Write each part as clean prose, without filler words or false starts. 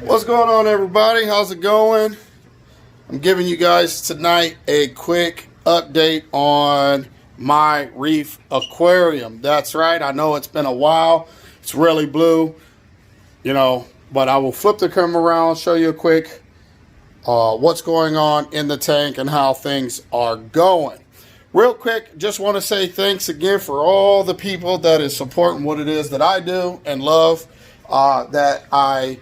What's going on, everybody? How's it going? I'm giving you guys tonight a quick update on my reef aquarium. That's right, I know it's been a while. It's really blue, but I will flip the camera around, show you a quick what's going on in the tank and how things are going. Real quick, just want to say thanks again for all the people that is supporting what it is that I do and love. That I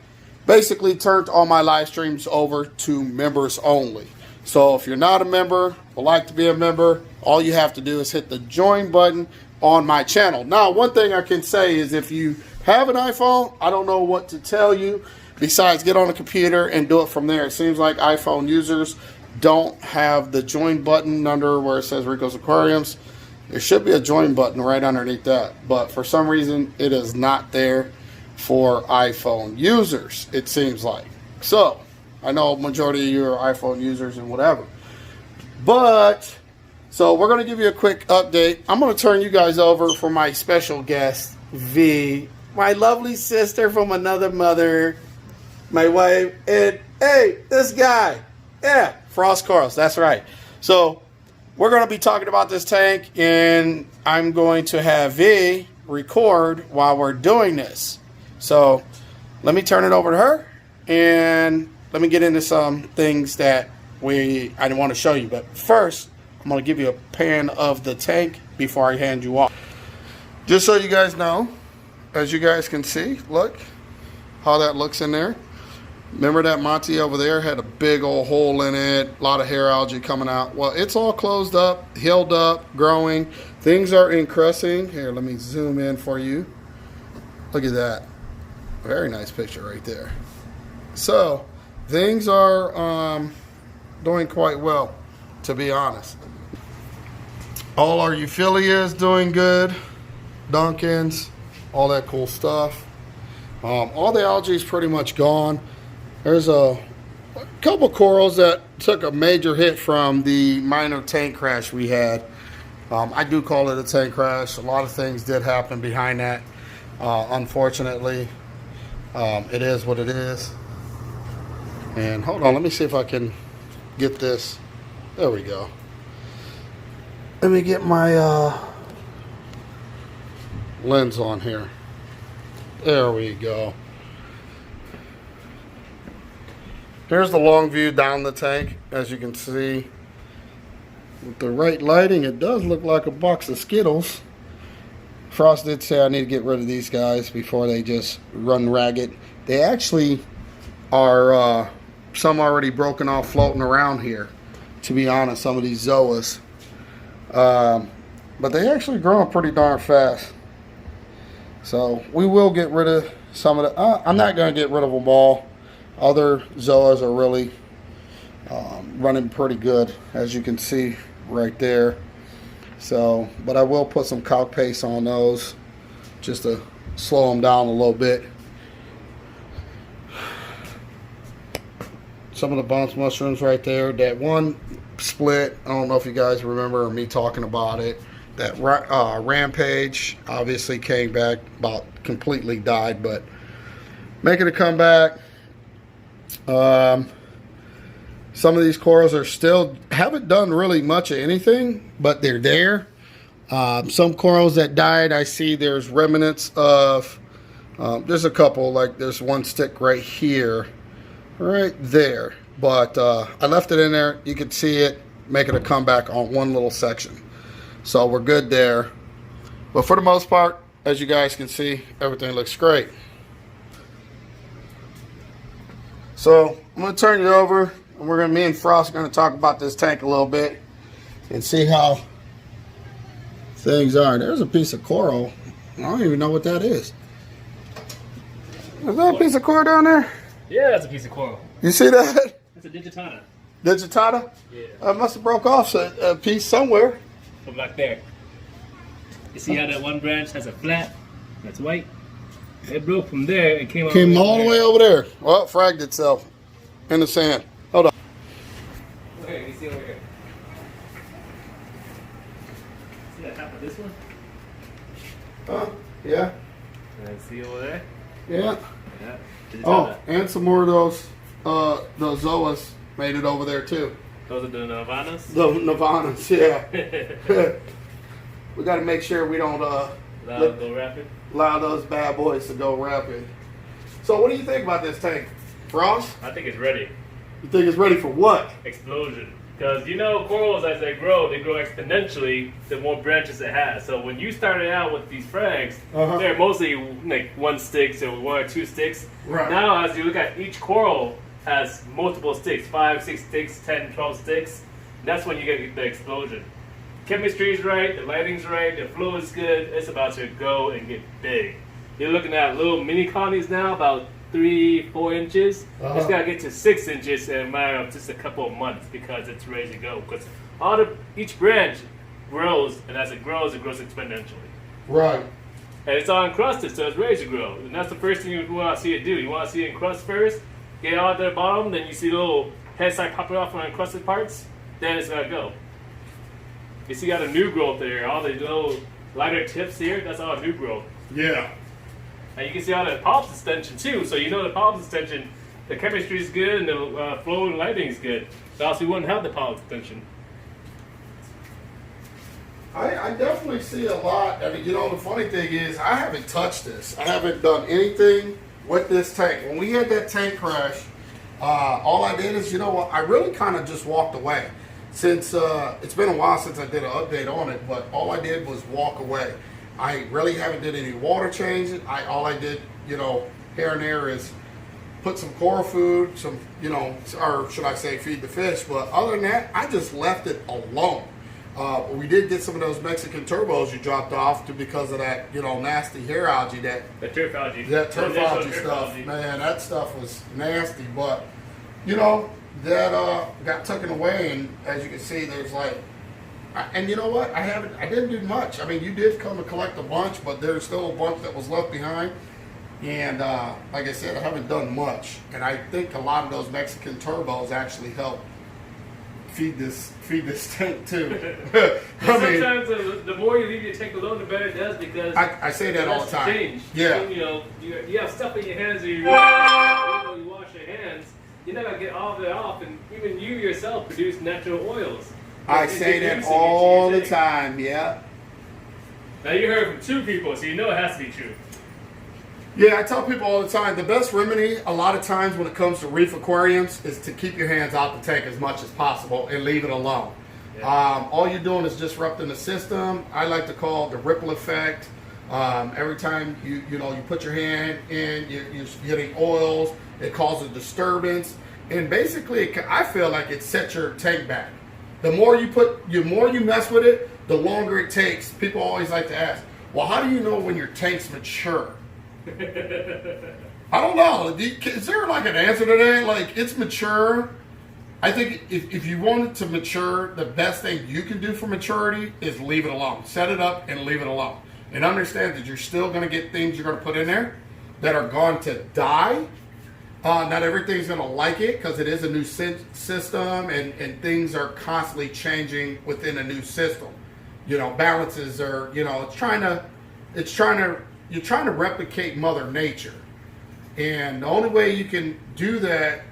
basically turned all my live streams over to members only. So if you're not a member, would like to be a member, all you have to do is hit the join button on my channel. Now, one thing I can say is if you have an iPhone, I don't know what to tell you besides get on a computer and do it from there. It seems like iPhone users don't have the join button under where it says Rico's Aquariums. There should be a join button right underneath that, but for some reason it is not there for iPhone users, it seems like. So I know majority of you are iPhone users and whatever, but so we're going to give you a quick update. I'm going to turn you guys over for my special guest, V, my lovely sister from another mother, my wife, and hey, this guy, yeah, Frost Corals, that's right. So we're going to be talking about this tank, and I'm going to have V record while we're doing this. So let me turn it over to her, and let me get into some things that I want to show you. But first, I'm going to give you a pan of the tank before I hand you off. Just so you guys know, as you guys can see, look how that looks in there. Remember that Monty over there had a big old hole in it, a lot of hair algae coming out. Well, it's all closed up, healed up, growing. Things are encrusting. Here, let me zoom in for you. Look at that. Very nice picture right there. So things are doing quite well, to be honest. All our Euphilia is doing good. Duncans, all that cool stuff. All the algae is pretty much gone. There's a couple corals that took a major hit from the minor tank crash we had. I do call it a tank crash. A lot of things did happen behind that, unfortunately. It is what it is. And hold on, let me see if I can get this. There we go. Let me get my lens on here. There we go. Here's the long view down the tank. As you can see, with the right lighting, it does look like a box of Skittles. Frost did say I need to get rid of these guys before they just run ragged. They actually are some already broken off floating around here, to be honest, some of these zoas. But they actually grow pretty darn fast. So we will get rid of some of the, I'm not going to get rid of them all. Other zoas are really running pretty good, as you can see right there. So, but I will put some calc paste on those just to slow them down a little bit. Some of the bounce mushrooms right there. That one split, I don't know if you guys remember me talking about it. That Rampage obviously came back, about completely died, but making a comeback. Some of these corals are still, haven't done really much of anything, but they're there. Some corals that died, I see there's remnants of, there's a couple, like there's one stick right here, right there. But I left it in there. You can see it making a comeback on one little section. So we're good there. But for the most part, as you guys can see, everything looks great. So I'm going to turn you over, and me and Frost are going to talk about this tank a little bit and see how things are. There's a piece of coral. I don't even know what that is. Is that a piece of coral down there? Yeah, that's a piece of coral. You see that? That's a digitata. Digitata? Yeah. Must have broke off a piece somewhere. From back there. You see how that one branch has a flat? That's white. It broke from there and came all the way over there. Well, it fragged itself in the sand. Hold on. Over here, you see over here. See that top of this one? Yeah. And see over there? Yeah. Yeah. Oh, and some more of those the Zoas made it over there too. Those are the Nirvanas? The Nirvanas, yeah. We got to make sure we don't go rapid. Allow those bad boys to go rapid. So what do you think about this tank, Frost? I think it's ready. You think it's ready for what? Explosion. Because you know corals, as they grow exponentially the more branches it has. So when you started out with these frags, they're mostly like one stick, so 1 or 2 sticks. Right. Now as you look at each coral has multiple sticks, 5, 6 sticks, 10, 12 sticks. That's when you get the explosion. Chemistry's right, the lighting's right, the flow is good. It's about to go and get big. You're looking at little mini colonies now, about 3-4 inches. It's got to get to 6 inches in a matter of just a couple of months because it's ready to go. Because each branch grows, and as it grows exponentially. Right. And it's all encrusted, so it's ready to grow. And that's the first thing you want to see it do. You want to see it encrust first, get it out at the bottom, then you see the little head start popping off on encrusted parts, then it's going to go. You see got a new growth there, all the little lighter tips here, that's all new growth. Yeah. And you can see all the polyps extension too, so you know the polyps extension, the chemistry is good and the flow and lighting is good. So else we wouldn't have the polyps extension. I definitely see a lot. I mean, you know, the funny thing is I haven't touched this. I haven't done anything with this tank. When we had that tank crash, all I did is, you know what, I really kind of just walked away. Since it's been a while since I did an update on it, but all I did was walk away. I really haven't did any water changes. All I did, you know, here and there is put some coral food, some, you know, or should I say feed the fish. But other than that, I just left it alone. We did get some of those Mexican turbos you dropped off because of that, you know, nasty hair algae, the turf algae. That turf algae stuff. Man, that stuff was nasty. But, you know, that got taken away, and as you can see, there's like, and you know what? I didn't do much. I mean, you did come to collect a bunch, but there's still a bunch that was left behind. And like I said, I haven't done much. And I think a lot of those Mexican turbos actually help feed this tank too. Sometimes the more you leave your tank alone, the better it does because I say that all the time. Change. Yeah. You know, you have stuff in your hands, or you wash your hands. You're not gonna get all of it off, and even you yourself produce natural oils. I say that all the time, yeah. Now you heard from 2 people, so you know it has to be true. Yeah, I tell people all the time, the best remedy a lot of times when it comes to reef aquariums is to keep your hands out the tank as much as possible and leave it alone. Yeah. All you're doing is disrupting the system. I like to call it the ripple effect. Every time you put your hand in, you're getting oils. It causes disturbance, and basically, I feel like it sets your tank back. The more you mess with it, the longer it takes. People always like to ask, "Well, how do you know when your tank's mature?" I don't know. Is there like an answer to that? Like, it's mature. I think if you want it to mature, the best thing you can do for maturity is leave it alone. Set it up and leave it alone, and understand that you're still going to get things you're going to put in there that are going to die. Not everything's going to like it because it is a new system, and things are constantly changing within a new system. You know, balances are, you know, you're trying to replicate Mother Nature. And the only way you can do that,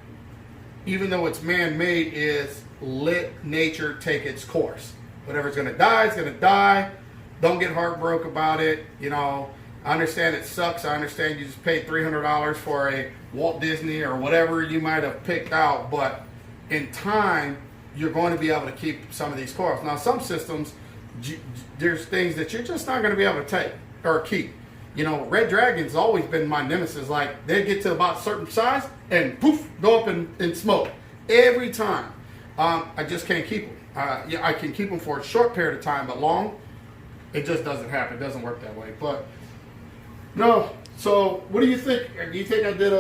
even though it's man-made, is let nature take its course. Whatever's going to die is going to die. Don't get heartbroken about it. You know, I understand it sucks. I understand you just paid $300 for a Walt Disney or whatever you might have picked out, but in time, you're going to be able to keep some of these corals. Now, some systems, there's things that you're just not going to be able to take or keep. You know, red dragon's always been my nemesis. Like, they get to about a certain size and poof, go up in smoke every time. I just can't keep them. Yeah, I can keep them for a short period of time, but long, it just doesn't happen. It doesn't work that way. But no. So, what do you think? Do you think I did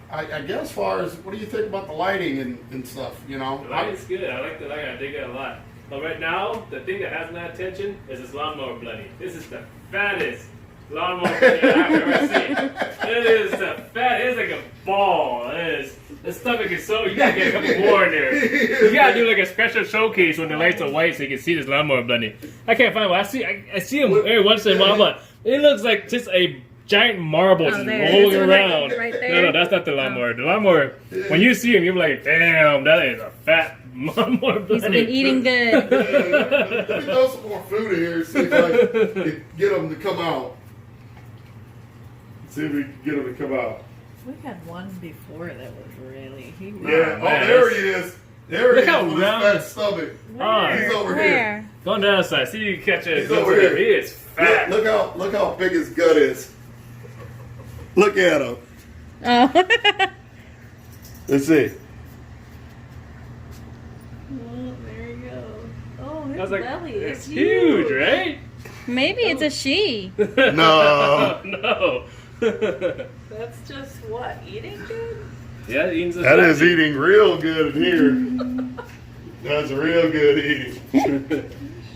I guess as far as, what do you think about the lighting and stuff, you know? The lighting's good. I like the lighting. I dig it a lot. But right now, the thing that has my attention is this lawnmower bloody. This is the fattest lawnmower bloody I've ever seen. It is the fat. It's like a ball. It is. The stomach is so. You gotta get a couple more in there. You gotta do like a special showcase when the lights are white so you can see this lawnmower bloody. I can't find one. I see him every once in a while, but it looks like just a giant marbles Oh, just there. rolling That's one around. right there. No, that's not the lawnmower. The lawnmower, when you see him, you're like, damn, that is a fat lawnmower. He's been eating good. Let me throw some more food in here and see if I can get them to come out. See if we can get them to come out. We had one before that was really. He was, Yeah. Oh, man, there he is. There he Look is how with his round- fat stomach. Oh, He's over here. Where? go on the other side. See you catch it. He's over here. He is fat. Look how big his gut is. Look at him. Oh. Let's see. oh, there you go. Oh, his I was like, belly it's is huge, right? Maybe it's a she. No. No. That's just what, eating good? Yeah, eating some That is stuff. eating real good in here. That's real good eating.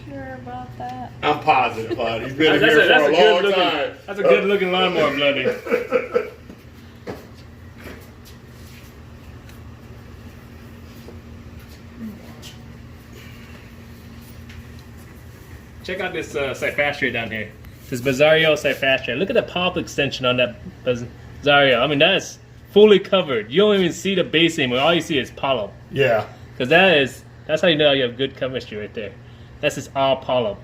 Sure about that? I'm positive about it. He's been That's here a for a good long looking. time. That's a good looking lawnmower, bloody. Check out this cyphastria down here. This Basario cyphastria. Look at the pulp extension on that Basario. I mean, that's fully covered. You don't even see the base anymore. All you see is polyp. Yeah. Because that's how you know you have good chemistry right there. That's just all polyp.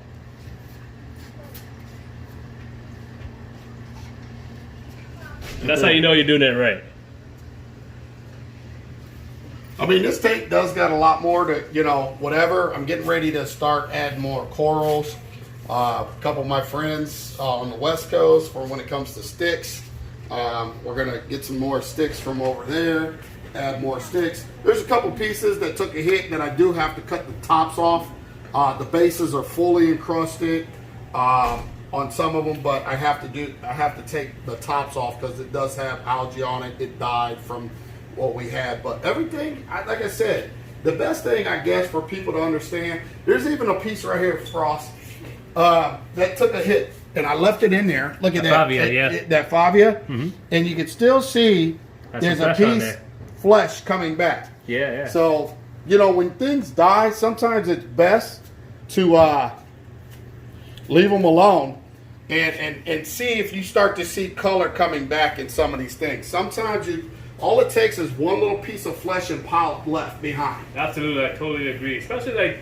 And that's how you know you're doing it right. I mean, this tank does got a lot more to, whatever. I'm getting ready to start adding more corals. A couple of my friends on the West Coast for when it comes to sticks. We're going to get some more sticks from over there, add more sticks. There's a couple pieces that took a hit that I do have to cut the tops off. The bases are fully encrusted on some of them, but I have to take the tops off because it does have algae on it. It died from what we had, but everything, like I said, the best thing I guess for people to understand, there's even a piece right here, Frost, that took a hit, and I left it in there. Look at that, Favia, yeah. that Favia, and you can still see That's there's some a flesh on piece there. flesh coming back. Yeah, yeah. So when things die, sometimes it's best to leave them alone and see if you start to see color coming back in some of these things. Sometimes all it takes is one little piece of flesh and polyp left behind. Absolutely, I totally agree. Especially like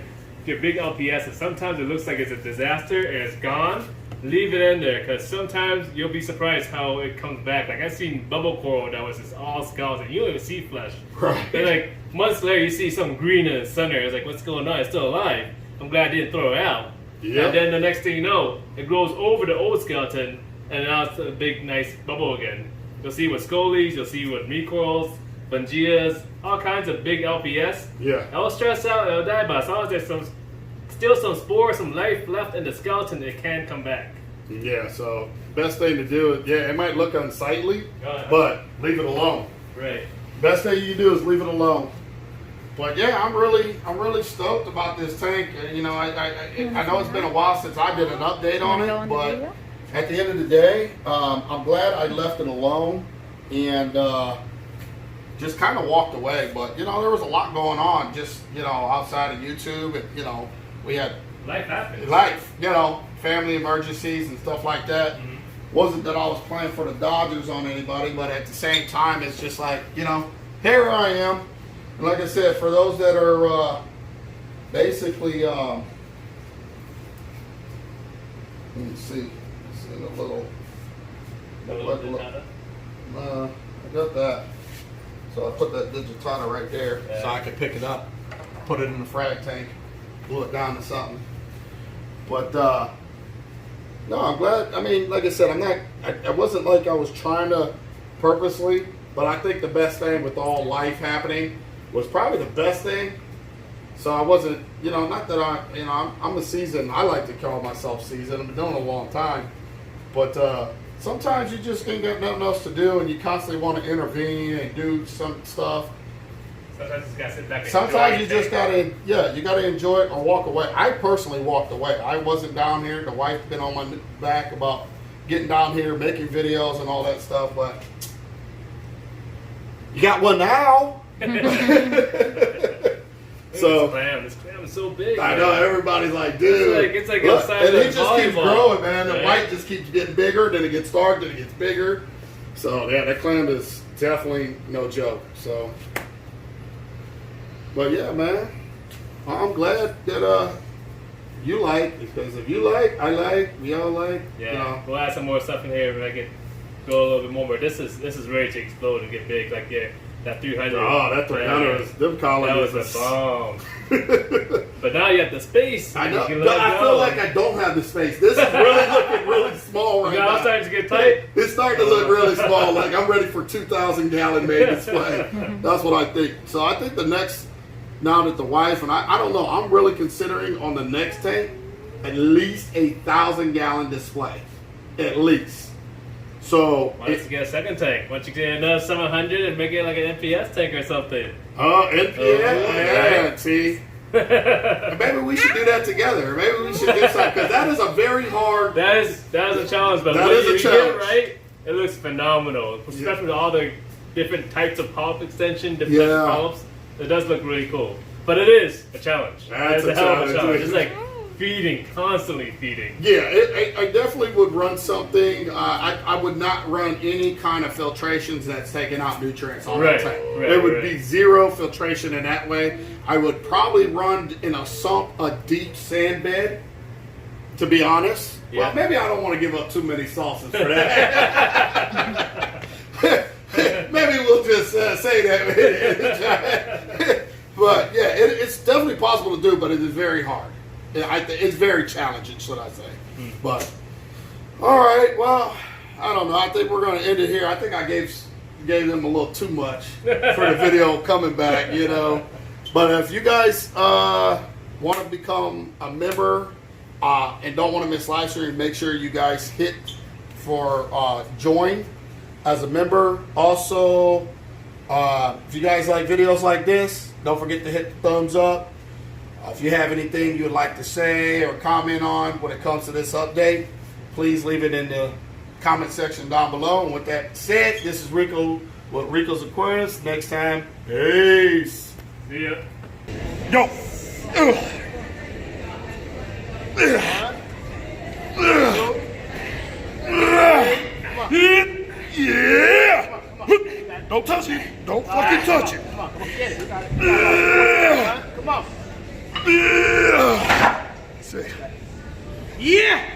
your big LPS, and sometimes it looks like it's a disaster and it's gone. Leave it in there, because sometimes you'll be surprised how it comes back. Like I've seen bubble coral that was just all skeleton. You don't even see flesh. Right. Then like months later, you see some green in the center. It's like, what's going on? It's still alive. I'm glad I didn't throw it out. Yep. And then the next thing you know, it grows over the old skeleton, and now it's a big, nice bubble again. You'll see with scolies, you'll see with meat corals, bungias, all kinds of big LPS. Yeah. It'll stress out, it'll die, but as long as there's still some spores, some life left in the skeleton, it can come back. Yeah, so best thing to do is, it might look unsightly, but leave it alone. Right. Best thing you can do is leave it alone. But yeah, I'm really stoked about this tank. I know it's been a while since I did an update on it, but at the end of the day, I'm glad I left it alone and just kind of walked away. But there was a lot going on, just outside of YouTube, and we had Life happens. family emergencies and stuff like that. Mm-hmm. Wasn't that I was playing for the Dodgers on anybody, but at the same time, it's just like here I am. And like I said, for those that are basically, let me see, it's in a little, I got that. So I put that Digitana right there so I could pick it up, put it in the frag tank, glue it down to something. But no, I'm glad. I mean, like I said, I wasn't like I was trying to purposely, but I think the best thing with all life happening was probably the best thing. So I wasn't, not that I'm a seasoned. I like to call myself seasoned. I've been doing it a long time, but sometimes you just ain't got nothing else to do, and you constantly want to intervene and do some stuff. Sometimes you just gotta sit back and Sometimes enjoy you just it. you gotta enjoy it or walk away. I personally walked away. I wasn't down here. The wife been on my back about getting down here, making videos and all that stuff, but you got one now. This clam becoming so big. I know, everybody's like, dude. It's like look, the size and of it a just keeps volleyball, growing, man. The right? white just keeps getting bigger, then it gets dark, then it gets bigger. So yeah, that clam is definitely no joke. So, but yeah, man, I'm glad that you like, because if you like, I like, we all like. Yeah, You know. we'll add some more stuff in here and make it go a little bit more. But this is ready to explode and get big. Like that 300. Oh, that 300 is them calling That was this a bomb. But now you have the space. I and know, you can but let it I go. feel like I don't have the space. This is really looking really small right Now now. it's starting to get tight. It's starting to look really small. Like I'm ready for 2,000-gallon made display. That's what I think. So I think the next, now that the wife and I don't know, I'm really considering on the next tank at least 1,000-gallon display, at least. So Why don't you get a second tank? Why don't you get another 700 and make it like an NPS tank or something? NPS, yeah, right. see. Maybe we should do that together. Maybe we should do something, because that is a very hard. That is a challenge, but That when is a you challenge. get it right, it looks phenomenal. Especially with all the different types of polyp extension, different types of polyps. It does look really cool. But it is a challenge. That's It's a hell of a challenge. challenge. It's like feeding, constantly feeding. Yeah, I definitely would run something. I would not run any kind of filtrations that's taking out nutrients on Right, the tank. right, There would right. be zero filtration in that way. I would probably run in a sump, a deep sand bed, to be honest. Yeah. Well, maybe I don't want to give up too many sauces for that. Maybe we'll just say that. But yeah, it's definitely possible to do, but it is very hard. It's very challenging, should I say. But, all right, well, I don't know. I think we're going to end it here. I think I gave them a little too much for the video coming back, you know. But if you guys want to become a member and don't want to miss live stream, make sure you guys hit for join as a member. Also, if you guys like videos like this, don't forget to hit the thumbs up. If you have anything you would like to say or comment on when it comes to this update, please leave it in the comment section down below. And with that said, this is Rico with Rico's Aquariums. Next time, peace. See ya. Yo. Yeah. Don't touch it. Don't fucking touch it. Come on, get it. You got it. Come on. See. Yeah.